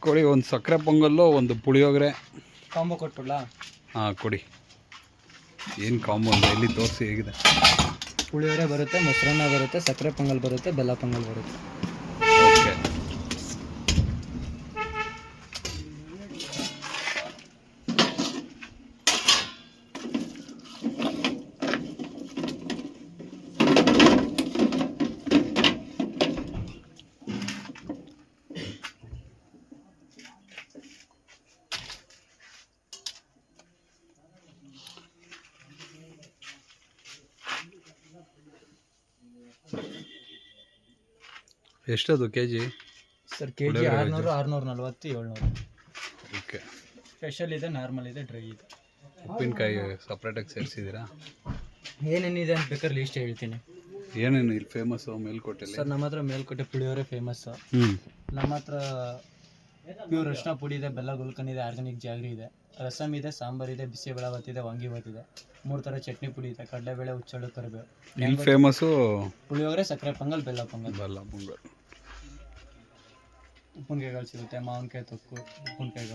ಕೊಡಿ, ಒಂದು ಸಕ್ಕರೆ ಪೊಂಗಲ್ಲು, ಒಂದು ಪುಳಿಯೋಗರೆ ಕಾಂಬೋ ಕೊಟ್ಬಿಡ್ಲಾ? ಹಾಂ ಕೊಡಿ. ಏನು ಕಾಂಬೋ ಅಂತ ಎಲ್ಲಿ ತೋರಿಸಿ ಹೇಗಿದೆ? ಪುಳಿಯೋಗರೆ ಬರುತ್ತೆ, ಮೊಸರನ್ನ ಬರುತ್ತೆ, ಸಕ್ಕರೆ ಪೊಂಗಲ್ ಬರುತ್ತೆ, ಬೆಲ್ಲ ಪೊಂಗಲ್ ಬರುತ್ತೆ. ಓಕೆ. ಎಷ್ಟದು K G? Sir K G 600, 640, 700. Okay. Special ಇದೆ, ನಾರ್ಮಲ್ ಇದೆ, ಡ್ರೈ ಇದೆ. ಉಪ್ಪಿನಕಾಯಿ ಸಪ್ರೇಟಾಗಿ ಸೇರಿಸಿದ್ದೀರಾ? ಏನೇನಿದೆ ಅಂತ ಬೇಕಾದ್ರೆ ಲೀಸ್ಟ್ ಹೇಳ್ತೀನಿ. ಏನೇನು ಇಲ್ಲಿ ಫೇಮಸ್ಸು ಮೇಲ್ಕೋಟೆಯಲ್ಲಿ? ಸರ್ ನಮ್ಮ ಹತ್ರ ಮೇಲ್ಕೋಟೆ ಪುಳಿಯೋಗರೆ ಫೇಮಸ್ಸು. ನಮ್ಮ ಹತ್ರ ಪ್ಯೂರ್ ಅರಿಶಿನ ಪುಡಿ ಇದೆ, ಬೆಲ್ಲ ಗುಲ್ಕನ್ ಇದೆ, ಆರ್ಗ್ಯಾನಿಕ್ ಜಾಗ್ರಿ ಇದೆ, ರಸಮ್ ಇದೆ, ಸಾಂಬಾರ್ ಇದೆ, ಬಿಸಿಬೇಳೆಭಾತ್ ಇದೆ, ವಾಂಗಿಭಾತ್ ಇದೆ, 3 ಥರ ಚಟ್ನಿ ಪುಡಿ ಇದೆ, ಕಡಲೆಬೇಳೆ, ಹುಚ್ಚೆಳ್ಳು, ಕರಿಬೇವು. ಇಲ್ಲಿ ಫೇಮಸ್ಸು ಪುಳಿಯೋಗರೆ, ಸಕ್ಕರೆ ಪೊಂಗಲ್, ಬೆಲ್ಲ ಪೊಂಗಲ್. ಬೆಲ್ಲ ಪೊಂಗಲ್. ಉಪ್ಪಿನಕಾಯಿಗಳು ಸಿಗುತ್ತೆ, ಮಾವಿನಕಾಯಿ ತೊಕ್ಕು, ಉಪ್ಪಿನಕಾಯಿಗಳು.